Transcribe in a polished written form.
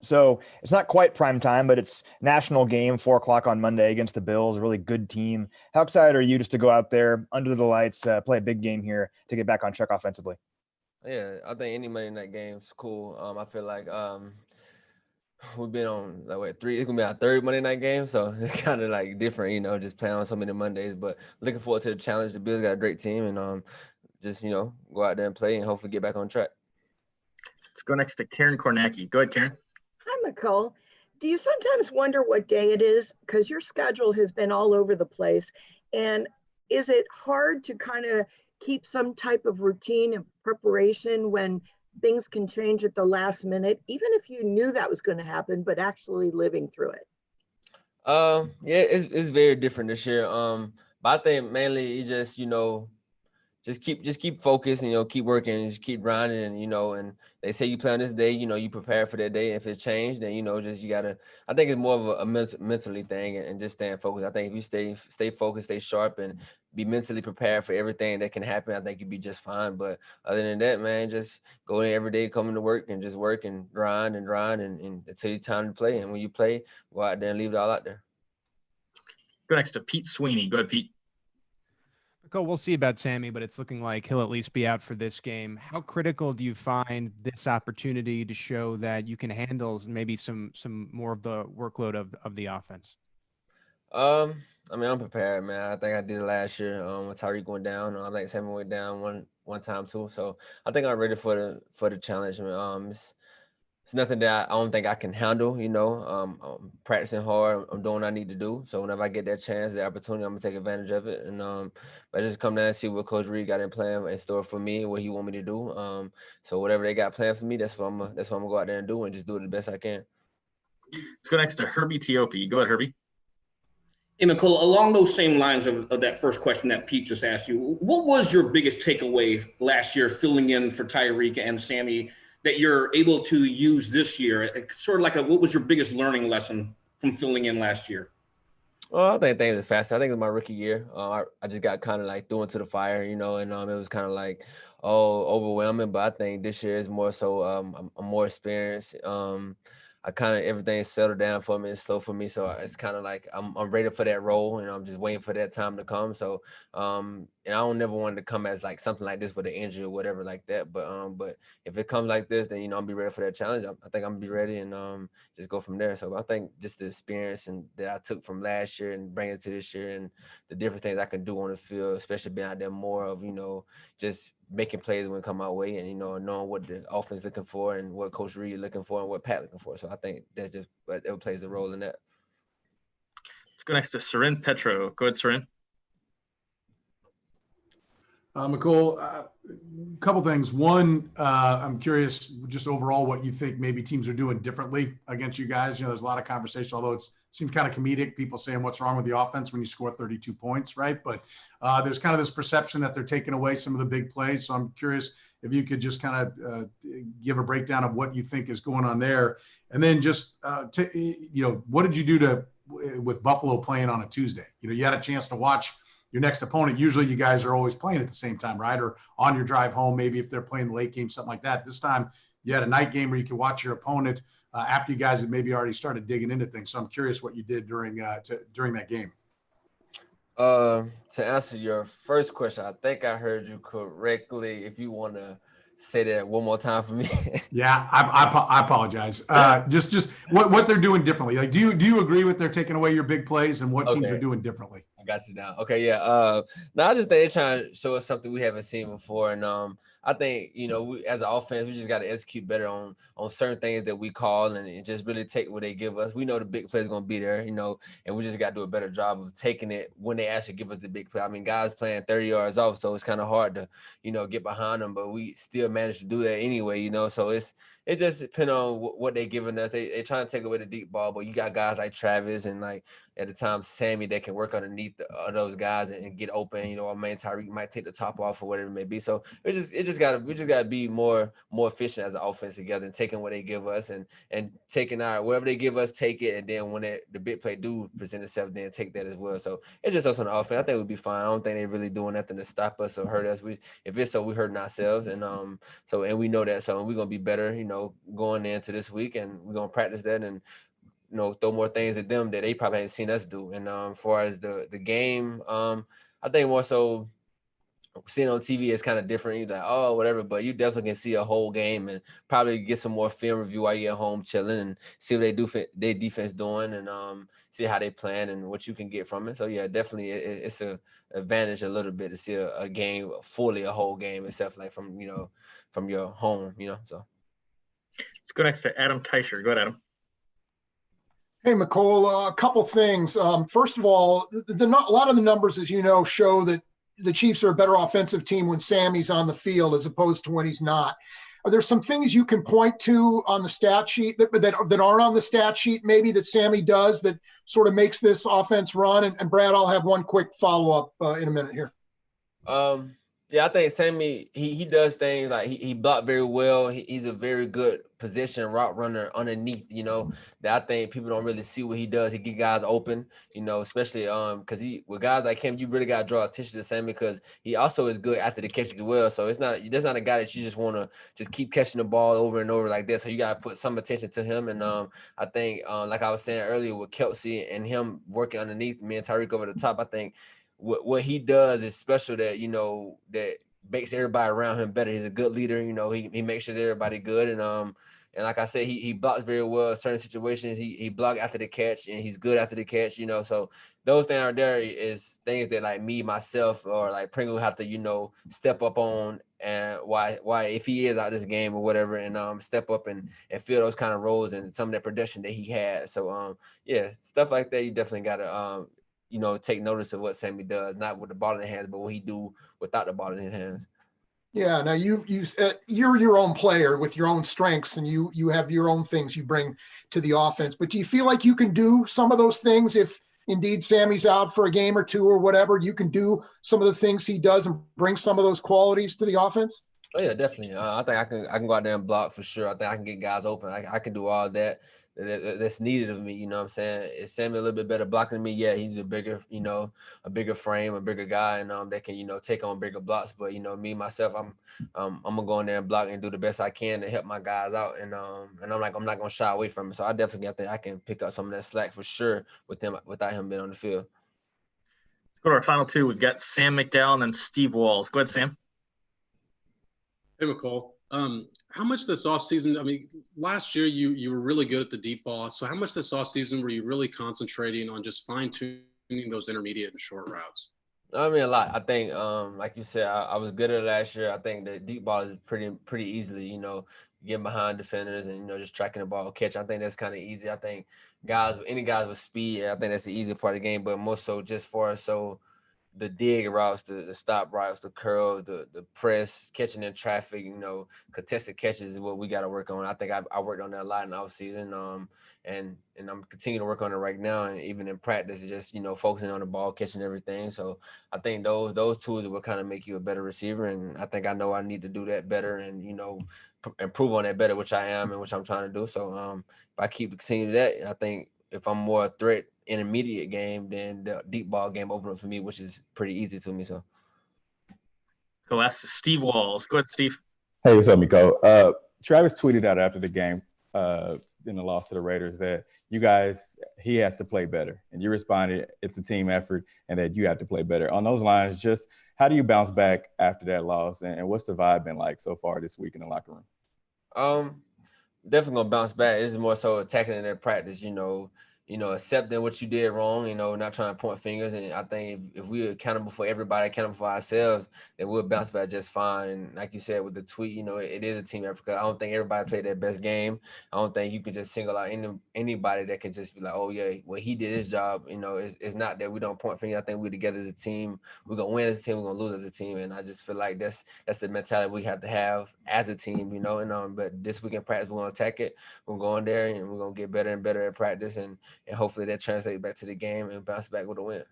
So it's not quite prime time, but it's national game, 4 o'clock on Monday against the Bills, a really good team. How excited are you just to go out there under the lights, play a big game here to get back on track offensively? Yeah, I think any Monday night game's cool. I feel like we've been on like what three. It's gonna be our third Monday night game, so it's kind of like different, just playing on so many Mondays. But looking forward to the challenge. The Bills got a great team, and just go out there and play and hopefully get back on track. Let's go next to Karen Kornacki. Go ahead, Karen. Hi, Mecole. Do you sometimes wonder what day it is? Because your schedule has been all over the place. And is it hard to kind of keep some type of routine and preparation when things can change at the last minute, even if you knew that was going to happen, but actually living through it? Yeah, it's very different this year. But I think mainly it's just keep focused and keep working and just keep grinding and they say you play on this day, you prepare for that day. If it's changed, then just you gotta. I think it's more of a mentally thing and just staying focused. I think if you stay focused, stay sharp, and be mentally prepared for everything that can happen, I think you'll be just fine. But other than that, man, just go in every day, coming to work and just work and grind and until it's time to play. And when you play, go out there and leave it all out there. Go next to Pete Sweeney. Go ahead, Pete. Cool. We'll see about Sammy, but it's looking like he'll at least be out for this game. How critical do you find this opportunity to show that you can handle maybe some more of the workload of the offense? I mean, I'm prepared, man. I think I did it last year with Tyreek went down. I think Sammy went down one time too. So I think I'm ready for the challenge. It's nothing that I don't think I can handle, I'm practicing hard. I'm doing what I need to do. So whenever I get that chance, the opportunity, I'm going to take advantage of it. And I just come down and see what Coach Reed got in store for me, what he want me to do. So whatever they got planned for me, that's what I'm going to go out there and do and just do it the best I can. Let's go next to Herbie Teope. Go ahead, Herbie. Hey, Mecole, along those same lines of that first question that Pete just asked you, what was your biggest takeaway last year filling in for Tyreek and Sammy that you're able to use this year? It's sort of like what was your biggest learning lesson from filling in last year? Well, I think things are faster. I think it was my rookie year. I just got kind of like thrown to the fire, and it was kind of like, overwhelming. But I think this year is more so I'm more experienced. I kind of everything settled down for me. It's slow for me, so it's kind of like I'm ready for that role, and I'm just waiting for that time to come. So, and I don't never want to come as like something like this with an injury or whatever like that. But if it comes like this, then I'll be ready for that challenge. I think I'm gonna be ready and just go from there. So I think just the experience and that I took from last year and bring it to this year, and the different things I can do on the field, especially being out there more of just making plays when it come my way and, knowing what the offense looking for and what Coach Reed looking for and what Pat looking for. So I think that's just what it plays a role in that. Let's go next to Seren Petro. Go ahead, Seren. Mecole, a couple things. One, I'm curious just overall what you think maybe teams are doing differently against you guys. There's a lot of conversation, although it seems kind of comedic, people saying what's wrong with the offense when you score 32 points, right? But there's kind of this perception that they're taking away some of the big plays. So I'm curious if you could just kind of give a breakdown of what you think is going on there. And then just, what did you do with Buffalo playing on a Tuesday? You had a chance to watch your next opponent. Usually you guys are always playing at the same time, right? Or on your drive home, maybe if they're playing the late game, something like that. This time you had a night game where you could watch your opponent after you guys had maybe already started digging into things. So I'm curious what you did during that game. To answer your first question, I think I heard you correctly. If you want to say that one more time for me. Yeah, I apologize. Just what they're doing differently. Like, do you agree with they're taking away your big plays and what teams are doing differently? I got you now. Okay, yeah. Now I just think they're trying to show us something we haven't seen before, and I think we, as an offense, we just got to execute better on certain things that we call and just really take what they give us. We know the big play is going to be there, and we just got to do a better job of taking it when they actually give us the big play. I mean, guys playing 30 yards off, so it's kind of hard to get behind them, but we still managed to do that anyway. So it just depends on what they giving us. They trying to take away the deep ball, but you got guys like Travis and like at the time Sammy that can work underneath those guys and get open. Our main Tyreek might take the top off or whatever it may be. So it just just gotta be more efficient as an offense together and taking what they give us and taking our whatever they give us, take it, and then when the big play do present itself, then take that as well. So it's just us on the offense. I think we'll be fine. I don't think they're really doing nothing to stop us or hurt us. If it's so, we hurting ourselves, and and we know that. So we're gonna be better, going into this week, and we're gonna practice that and throw more things at them that they probably haven't seen us do. And as far as the game, I think more so seeing on TV is kind of different. You're like, oh, whatever, but you definitely can see a whole game and probably get some more film review while you're at home chilling and see what their defense doing and see how they plan and what you can get from it. So yeah, definitely it's a advantage a little bit to see a game fully, a whole game, except like from your home, so. Let's go next to Adam Teicher. Go ahead, Adam. Hey, Mecole, a couple things. First of all, a lot of the numbers, as you know, show that the Chiefs are a better offensive team when Sammy's on the field as opposed to when he's not. Are there some things you can point to on the stat sheet that aren't on the stat sheet maybe that Sammy does that sort of makes this offense run? And Brad, I'll have one quick follow-up in a minute here. Yeah, I think Sammy, he does things like he blocked very well. He's a very good position route runner underneath, that I think people don't really see what he does. He get guys open, especially because with guys like him, you really got to draw attention to Sammy because he also is good after the catch as well. So there's not a guy that you just want to just keep catching the ball over and over like this. So you got to put some attention to him. And I think, like I was saying earlier with Kelsey and him working underneath me and Tyreek over the top, I think what he does is special that, that makes everybody around him better. He's a good leader. He makes sure everybody good. And like I said, he blocks very well in certain situations. He blocked after the catch and he's good after the catch, so those things are there is things that like me, myself, or like Pringle have to, step up on and why if he is out this game or whatever and step up and fill those kind of roles and some of that production that he had. So yeah, stuff like that, you definitely gotta take notice of what Sammy does, not with the ball in his hands, but what he do without the ball in his hands. Yeah, now you're your own player with your own strengths and you have your own things you bring to the offense. But do you feel like you can do some of those things if indeed Sammy's out for a game or two or whatever? You can do some of the things he does and bring some of those qualities to the offense? Oh yeah, definitely. I think I can go out there and block for sure. I think I can get guys open. I can do all that's needed of me. You know what I'm saying? Is Sammy a little bit better blocking than me? Yeah, he's a bigger frame, a bigger guy, and that can take on bigger blocks. But me myself, I'm gonna go in there and block and do the best I can to help my guys out. And I'm not gonna shy away from it. So I think I can pick up some of that slack for sure without him being on the field. Let's go to our final two. We've got Sam McDowell and then Steve Walls. Go ahead, Sam. Hey, Mecole. How much this offseason, last year you were really good at the deep ball. So how much this offseason were you really concentrating on just fine-tuning those intermediate and short routes? A lot. I think, like you said, I was good at it last year. I think the deep ball is pretty easily, getting behind defenders and, just tracking the ball, catch. I think that's kind of easy. I think any guys with speed, I think that's the easier part of the game, but more so just for us. So the dig routes, the stop routes, the curl, the press, catching in traffic, contested catches is what we got to work on. I think I worked on that a lot in the offseason, and I'm continuing to work on it right now. And even in practice, it's just, focusing on the ball, catching everything. So I think those tools will kind of make you a better receiver. And I think I know I need to do that better and, improve on that better, which I am and which I'm trying to do. So if I keep continuing that, I think if I'm more a threat in immediate game, then the deep ball game opened up for me, which is pretty easy to me. So go ask Steve Walls. Go ahead, Steve. Hey, what's up, Mecole? Travis tweeted out after the game in the loss to the Raiders that he has to play better. And you responded, it's a team effort and that you have to play better. On those lines, just how do you bounce back after that loss? And what's the vibe been like so far this week in the locker room? Definitely gonna bounce back. This is more so attacking in their practice, accepting what you did wrong, not trying to point fingers. And I think if we're accountable for everybody, accountable for ourselves, then we'll bounce back just fine. And like you said with the tweet, it is a team effort. I don't think everybody played their best game. I don't think you can just single out anybody that can just be like, oh yeah, well he did his job. It's not that we don't point fingers. I think we're together as a team. We're gonna win as a team. We're gonna lose as a team. And I just feel like that's the mentality we have to have as a team. And but this week in practice, we're gonna attack it. We're gonna go in there and we're gonna get better and better at practice and hopefully that translates back to the game and bounce back with a win.